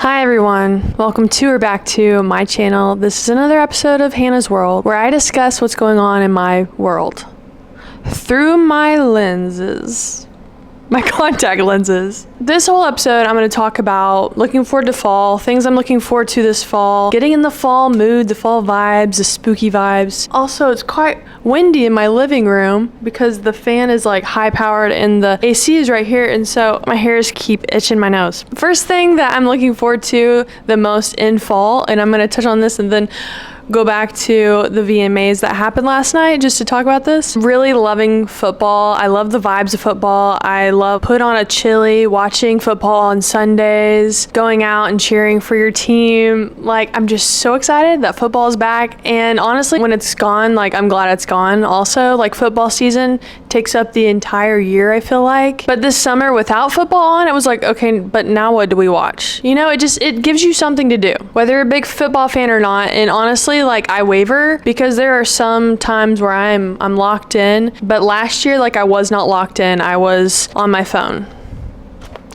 Hi everyone, welcome to or back to my channel. This is another episode of Hannah's World where I discuss what's going on in my world through my lenses, my contact lenses. This whole episode I'm going to talk about looking forward to fall, things I'm looking forward to this fall, getting in the fall mood, the fall vibes, the spooky vibes. Also, it's quite windy in my living room because the fan is like high powered and the AC is right here, and so my hairs keep itching my nose. First thing that I'm looking forward to the most in fall, and I'm going to touch on this and then go back to the VMAs that happened last night just to talk about this. Really loving football. I love the vibes of football. I love put on a chili, watching football on Sundays, going out and cheering for your team. Like, I'm just so excited that football is back. And honestly, when it's gone, like, I'm glad it's gone. Also, like, football season takes up the entire year, I feel like. But this summer without football on, it was like, okay, but now what do we watch? You know, it gives you something to do, whether you're a big football fan or not. And honestly, like, I waver because there are some times where I'm locked in, but last year, like, I was not locked in. I was on my phone.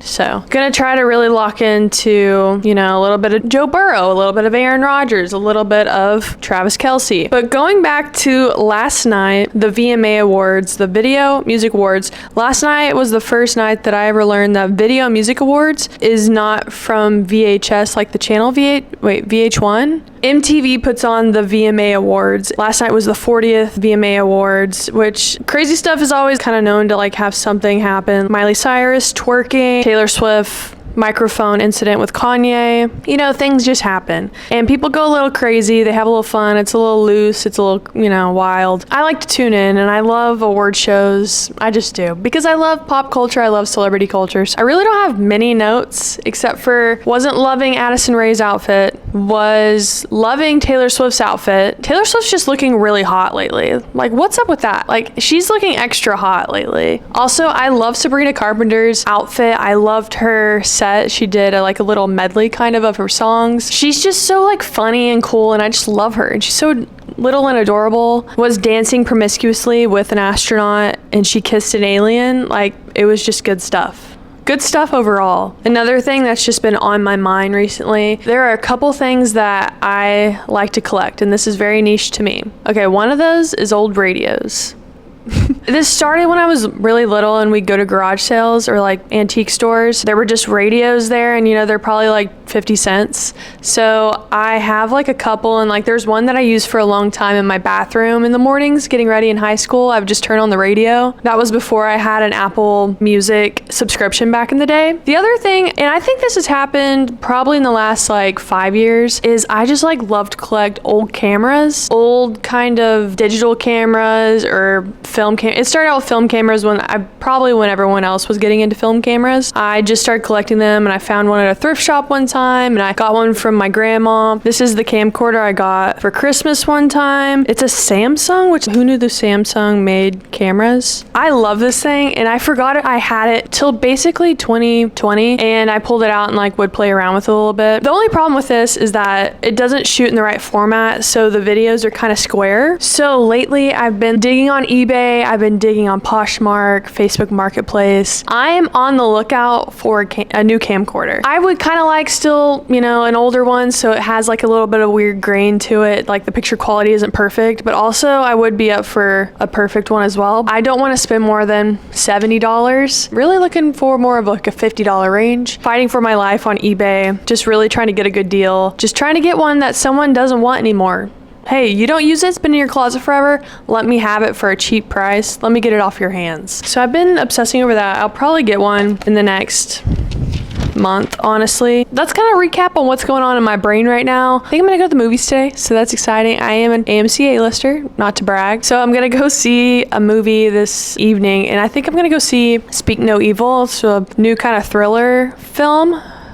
So, gonna try to really lock into, you know, a little bit of Joe Burrow, a little bit of Aaron Rodgers, a little bit of Travis Kelce. But going back to last night, the VMA Awards, the Video Music Awards, last night was the first night that I ever learned that Video Music Awards is not from VHS, like the channel VH1. MTV puts on the VMA Awards. Last night was the 40th VMA Awards, which crazy stuff is always kind of known to like have something happen. Miley Cyrus twerking, Taylor Swift microphone incident with Kanye. You know, things just happen. And people go a little crazy. They have a little fun. It's a little loose. It's a little, you know, wild. I like to tune in and I love award shows. I just do. Because I love pop culture. I love celebrity cultures. I really don't have many notes except for wasn't loving Addison Rae's outfit. Was loving Taylor Swift's outfit. Taylor Swift's just looking really hot lately. Like, what's up with that? Like, she's looking extra hot lately. Also, I love Sabrina Carpenter's outfit. I loved her set. She did a little medley kind of her songs. She's just so like funny and cool, and I just love her. And she's so little and adorable. Was dancing promiscuously with an astronaut, and she kissed an alien. Like, it was just good stuff. Good stuff overall. Another thing that's just been on my mind recently, there are a couple things that I like to collect, and this is very niche to me. Okay, one of those is old radios. This started when I was really little and we'd go to garage sales or like antique stores. There were just radios there, and you know, they're probably like 50 cents. So I have like a couple, and like there's one that I used for a long time in my bathroom in the mornings getting ready in high school. I would just turn on the radio. That was before I had an Apple Music subscription back in the day. The other thing, and I think this has happened probably in the last like 5 years, is I just like love to collect old cameras, old kind of digital cameras or film cameras. It started out with film cameras when everyone else was getting into film cameras. I just started collecting them, and I found one at a thrift shop one time, and I got one from my grandma. This is the camcorder I got for Christmas one time. It's a Samsung, which who knew the Samsung made cameras? I love this thing, and I forgot I had it till basically 2020, and I pulled it out and like would play around with it a little bit. The only problem with this is that it doesn't shoot in the right format, so the videos are kind of square. So lately I've been digging on eBay. I've been digging on Poshmark, Facebook Marketplace. I am on the lookout for a new camcorder. I would kind of like still, you know, an older one, so it has like a little bit of weird grain to it. Like the picture quality isn't perfect, but also I would be up for a perfect one as well. I don't want to spend more than $70. Really looking for more of like a $50 range. Fighting for my life on eBay. Just really trying to get a good deal. Just trying to get one that someone doesn't want anymore. Hey, you don't use it, it's been in your closet forever, let me have it for a cheap price. Let me get it off your hands. So I've been obsessing over that. I'll probably get one in the next month, honestly. That's kind of a recap on what's going on in my brain right now. I think I'm gonna go to the movies today, so that's exciting. I am an AMC A-lister, not to brag. So I'm gonna go see a movie this evening, and I think I'm gonna go see Speak No Evil. It's a new kind of thriller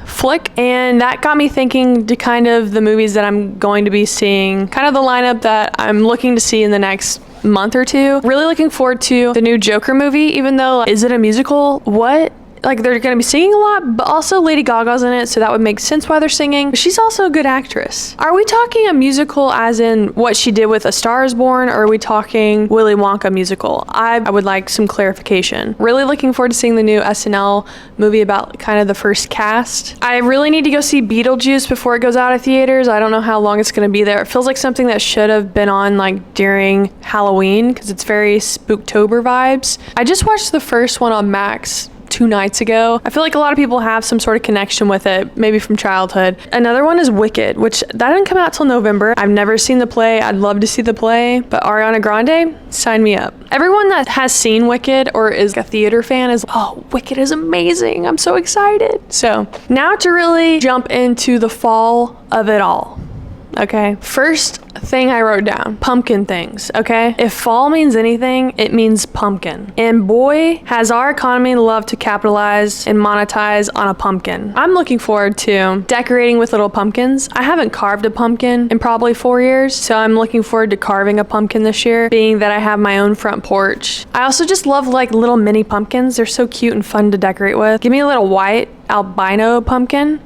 flick, and that got me thinking to kind of the movies that I'm going to be seeing, kind of the lineup that I'm looking to see in the next month or two. Really looking forward to the new Joker movie, even though, is it a musical? What Like, they're gonna be singing a lot, but also Lady Gaga's in it, so that would make sense why they're singing. But she's also a good actress. Are we talking a musical as in what she did with A Star is Born, or are we talking Willy Wonka musical? I would like some clarification. Really looking forward to seeing the new SNL movie about kind of the first cast. I really need to go see Beetlejuice before it goes out of theaters. I don't know how long it's gonna be there. It feels like something that should have been on like during Halloween because it's very Spooktober vibes. I just watched the first one on Max 2 nights ago. I feel like a lot of people have some sort of connection with it, maybe from childhood. Another one is Wicked, which that didn't come out till November. I've never seen the play. I'd love to see the play, but Ariana Grande, sign me up. Everyone that has seen Wicked or is a theater fan is, oh, Wicked is amazing. I'm so excited. So now to really jump into the fall of it all. Okay, first thing I wrote down, pumpkin things, okay? If fall means anything, it means pumpkin. And boy, has our economy loved to capitalize and monetize on a pumpkin. I'm looking forward to decorating with little pumpkins. I haven't carved a pumpkin in probably 4 years, so I'm looking forward to carving a pumpkin this year, being that I have my own front porch. I also just love like little mini pumpkins. They're so cute and fun to decorate with. Give me a little white albino pumpkin.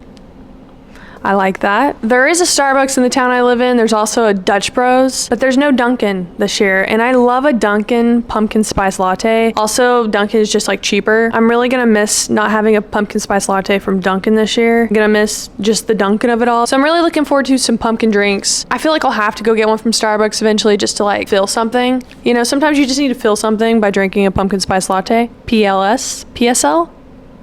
I like that. There is a Starbucks in the town I live in. There's also a Dutch Bros, but there's no Dunkin' this year. And I love a Dunkin' pumpkin spice latte. Also, Dunkin' is just like cheaper. I'm really gonna miss not having a pumpkin spice latte from Dunkin' this year. I'm gonna miss just the Dunkin' of it all. So I'm really looking forward to some pumpkin drinks. I feel like I'll have to go get one from Starbucks eventually just to like feel something. You know, sometimes you just need to feel something by drinking a pumpkin spice latte. PSL?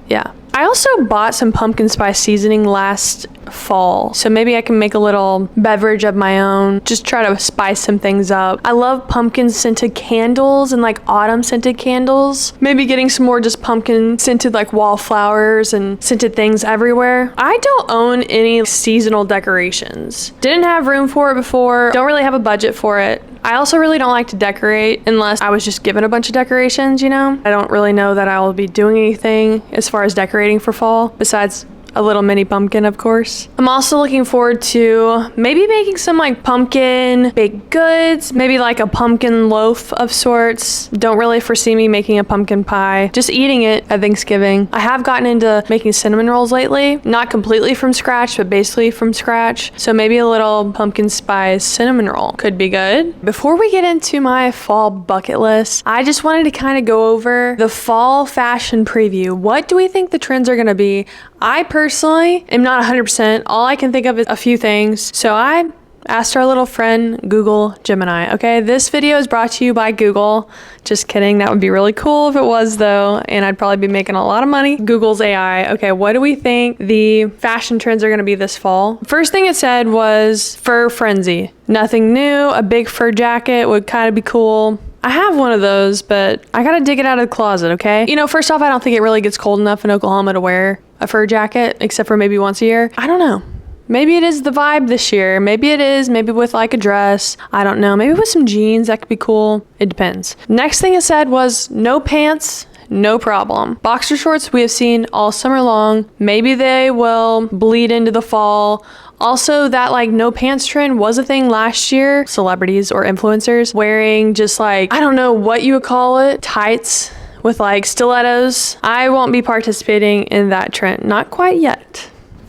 Yeah. I also bought some pumpkin spice seasoning last fall, so maybe I can make a little beverage of my own, just try to spice some things up. I love pumpkin scented candles and like autumn scented candles. Maybe getting some more just pumpkin scented like wallflowers and scented things everywhere. I don't own any seasonal decorations. Didn't have room for it before, don't really have a budget for it. I also really don't like to decorate unless I was just given a bunch of decorations, you know? I don't really know that I will be doing anything as far as decorating for fall, besides a little mini pumpkin, of course. I'm also looking forward to maybe making some like pumpkin baked goods, maybe like a pumpkin loaf of sorts. Don't really foresee me making a pumpkin pie, just eating it at Thanksgiving. I have gotten into making cinnamon rolls lately, not completely from scratch, but basically from scratch. So maybe a little pumpkin spice cinnamon roll could be good. Before we get into my fall bucket list, I just wanted to kind of go over the fall fashion preview. What do we think the trends are gonna be? I personally am not 100%. All I can think of is a few things. So I asked our little friend, Google Gemini. Okay, this video is brought to you by Google. Just kidding. That would be really cool if it was though, and I'd probably be making a lot of money. Google's AI. Okay, what do we think the fashion trends are gonna be this fall? First thing it said was fur frenzy. Nothing new. A big fur jacket would kind of be cool. I have one of those, but I gotta dig it out of the closet, okay? You know, first off, I don't think it really gets cold enough in Oklahoma to wear a fur jacket, except for maybe once a year. I don't know. Maybe it is the vibe this year. Maybe it is. Maybe with like a dress. I don't know. Maybe with some jeans. That could be cool. It depends. Next thing it said was no pants. No problem. Boxer shorts we have seen all summer long. Maybe they will bleed into the fall. Also, that like no pants trend was a thing last year. Celebrities or influencers wearing just like, I don't know what you would call it, tights with like stilettos. I won't be participating in that trend. Not quite yet.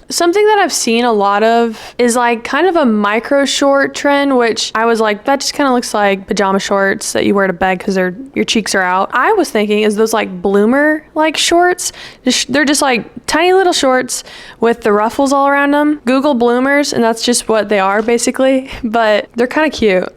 Something that I've seen a lot of is like kind of a micro short trend, which I was like, that just kind of looks like pajama shorts that you wear to bed because your cheeks are out. I was thinking is those like bloomer like shorts. They're just like tiny little shorts with the ruffles all around them. Google bloomers and that's just what they are basically, but they're kind of cute.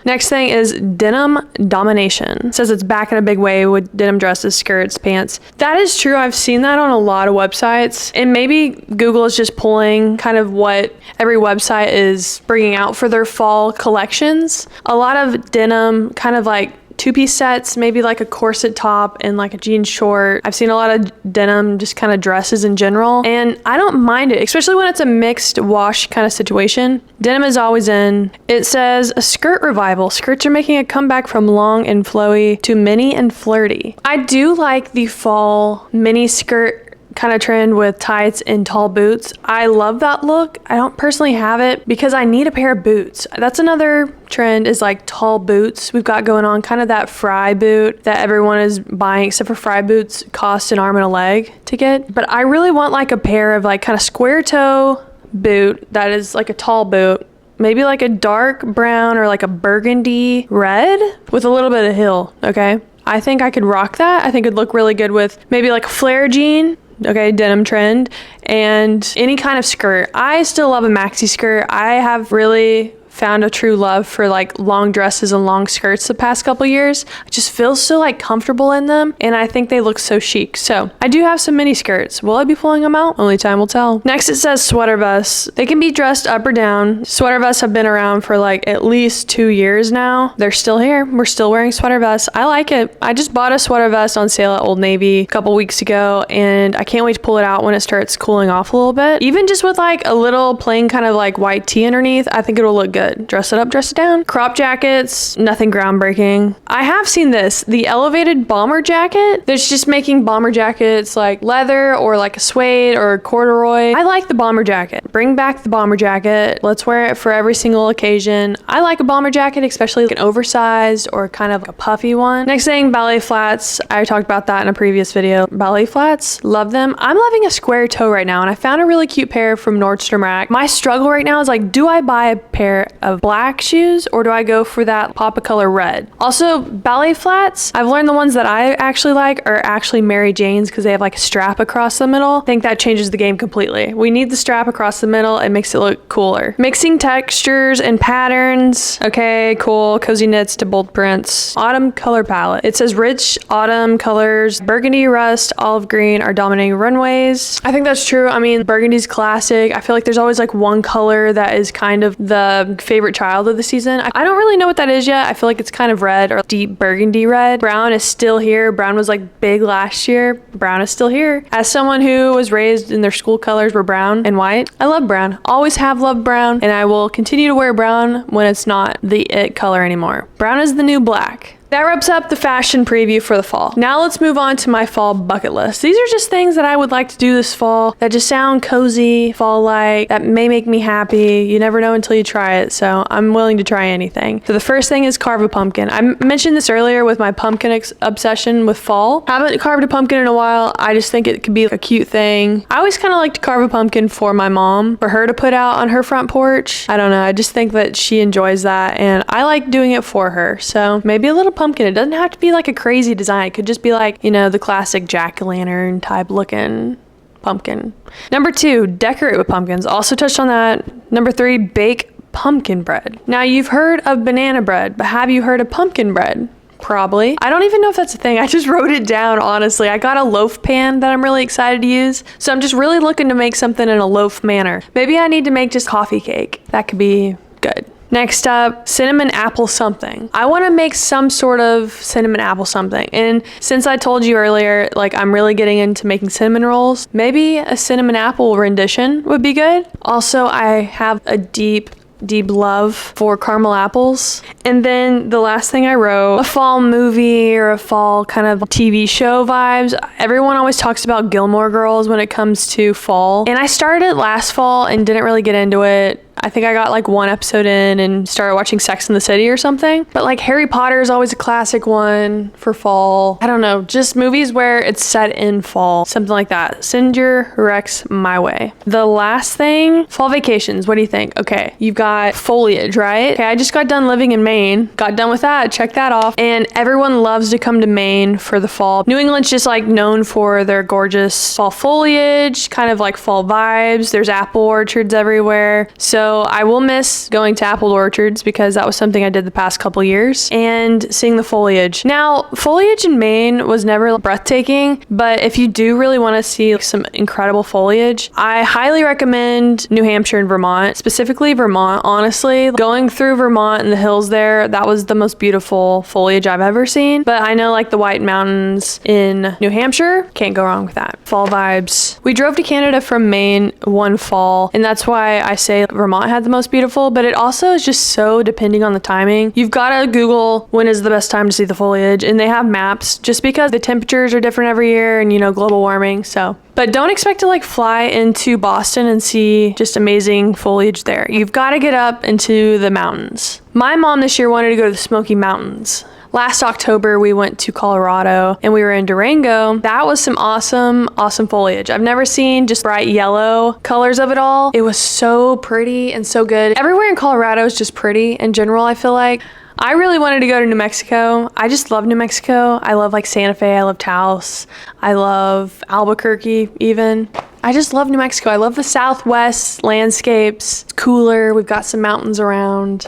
Next thing is denim domination. It says it's back in a big way with denim dresses, skirts, pants. That is true. I've seen that on a lot of websites. And maybe Google is just pulling kind of what every website is bringing out for their fall collections. A lot of denim, kind of like two-piece sets, maybe like a corset top and like a jean short. I've seen a lot of denim, just kind of dresses in general, and I don't mind it, especially when it's a mixed wash kind of situation. Denim is always in. It says a skirt revival. Skirts are making a comeback from long and flowy to mini and flirty. I do like the fall mini skirt kind of trend with tights and tall boots. I love that look. I don't personally have it because I need a pair of boots. That's another trend, is like tall boots we've got going on, kind of that fry boot that everyone is buying, except for fry boots cost an arm and a leg to get. But I really want like a pair of like kind of square toe boot that is like a tall boot, maybe like a dark brown or like a burgundy red with a little bit of heel. Okay, I think I could rock that. I think it'd look really good with maybe like a flare jean, okay, denim trend, and any kind of skirt. I still love a maxi skirt. I have really found a true love for like long dresses and long skirts the past couple years. I just feel so like comfortable in them, and I think they look so chic. So I do have some mini skirts. Will I be pulling them out? Only time will tell. Next it says sweater vests. They can be dressed up or down. Sweater vests have been around for like at least 2 years now. They're still here. We're still wearing sweater vests. I like it. I just bought a sweater vest on sale at Old Navy a couple weeks ago, and I can't wait to pull it out when it starts cooling off a little bit. Even just with like a little plain kind of like white tee underneath, I think it'll look good. Dress it up, dress it down. Crop jackets, nothing groundbreaking. I have seen this, the elevated bomber jacket that's just making bomber jackets like leather or like a suede or corduroy. I like the bomber jacket. Bring back the bomber jacket. Let's wear it for every single occasion. I like a bomber jacket, especially like an oversized or kind of like a puffy one. Next thing, ballet flats. I talked about that in a previous video. Ballet flats, love them. I'm loving a square toe right now, and I found a really cute pair from Nordstrom Rack. My struggle right now is like, do I buy a pair of black shoes or do I go for that pop of color red? Also, ballet flats, I've learned the ones that I actually like are actually Mary Jane's because they have like a strap across the middle. I think that changes the game completely. We need the strap across the middle. It makes it look cooler. Mixing textures and patterns. Okay, cool. Cozy knits to bold prints. Autumn color palette. It says rich autumn colors. Burgundy, rust, olive green are dominating runways. I think that's true. I mean, burgundy's classic. I feel like there's always like one color that is kind of the favorite child of the season. I don't really know what that is yet. I feel like it's kind of red or deep burgundy red. Brown is still here. Brown was like big last year. Brown is still here. As someone who was raised in their school colors were brown and white, I love brown. Always have loved brown, and I will continue to wear brown when it's not the it color anymore. Brown is the new black. That wraps up the fashion preview for the fall. Now let's move on to my fall bucket list. These are just things that I would like to do this fall that just sound cozy, fall-like, that may make me happy. You never know until you try it, so I'm willing to try anything. So the first thing is carve a pumpkin. I mentioned this earlier with my pumpkin obsession with fall. Haven't carved a pumpkin in a while. I just think it could be a cute thing. I always kind of like to carve a pumpkin for my mom, for her to put out on her front porch. I don't know, I just think that she enjoys that, and I like doing it for her. So maybe a little pumpkin. It doesn't have to be like a crazy design. It could just be like, you know, the classic jack-o'-lantern type looking pumpkin. Number 2, decorate with pumpkins. Also touched on that. Number 3, bake pumpkin bread. Now you've heard of banana bread, but have you heard of pumpkin bread? Probably. I don't even know if that's a thing. I just wrote it down, honestly. I got a loaf pan that I'm really excited to use. So I'm just really looking to make something in a loaf manner. Maybe I need to make just coffee cake. That could be good. Next up, cinnamon apple something. I want to make some sort of cinnamon apple something. And since I told you earlier, like I'm really getting into making cinnamon rolls, maybe a cinnamon apple rendition would be good. Also, I have a deep love for caramel apples. And then the last thing I wrote, a fall movie or a fall kind of TV show vibes. Everyone always talks about Gilmore Girls when it comes to fall. And I started it last fall and didn't really get into it. I think I got like one episode in and started watching Sex and the City or something. But like Harry Potter is always a classic one for fall. I don't know, just movies where it's set in fall, something like that. Send your recs my way. The last thing, fall vacations. What do you think? Okay, you've got foliage, right? Okay, I just got done living in Maine. Got done with that, check that off. And everyone loves to come to Maine for the fall. New England's just like known for their gorgeous fall foliage, kind of like fall vibes. There's apple orchards everywhere. So I will miss going to apple orchards because that was something I did the past couple years, and seeing the foliage. Now, foliage in Maine was never breathtaking, but if you do really want to see some incredible foliage, I highly recommend New Hampshire and Vermont, specifically Vermont. Honestly, going through Vermont and the hills there, that was the most beautiful foliage I've ever seen. But I know like the White Mountains in New Hampshire, can't go wrong with that. Fall vibes. We drove to Canada from Maine one fall, and that's why I say Vermont Vermont had the most beautiful, but it also is just so depending on the timing. You've got to Google when is the best time to see the foliage, and they have maps just because the temperatures are different every year and, you know, global warming. So, but don't expect to like fly into Boston and see just amazing foliage there. You've got to get up into the mountains. My mom this year wanted to go to the Smoky Mountains. Last October, we went to Colorado and we were in Durango. That was some awesome foliage. I've never seen just bright yellow colors of it all. It was so pretty and so good. Everywhere in Colorado is just pretty in general, I feel like. I really wanted to go to New Mexico. I just love New Mexico. I love like Santa Fe. I love Taos. I love Albuquerque even. I just love New Mexico. I love the Southwest landscapes. It's cooler. We've got some mountains around.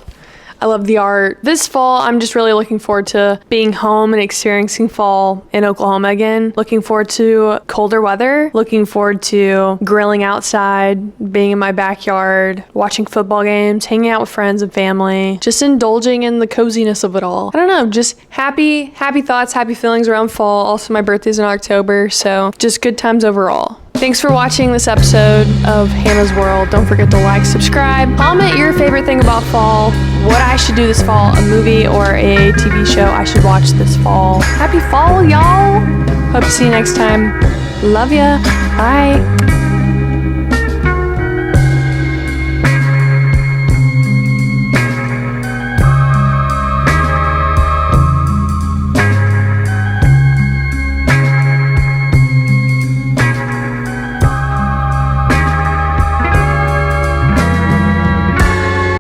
I love the art. This fall, I'm just really looking forward to being home and experiencing fall in Oklahoma again. Looking forward to colder weather. Looking forward to grilling outside, being in my backyard, watching football games, hanging out with friends and family, just indulging in the coziness of it all. I don't know, just happy thoughts, happy feelings around fall. Also, my birthday's in October, so just good times overall. Thanks for watching this episode of Hannah's World. Don't forget to like, subscribe, comment your favorite thing about fall, what I should do this fall, a movie or a TV show I should watch this fall. Happy fall, y'all! Hope to see you next time. Love ya. Bye.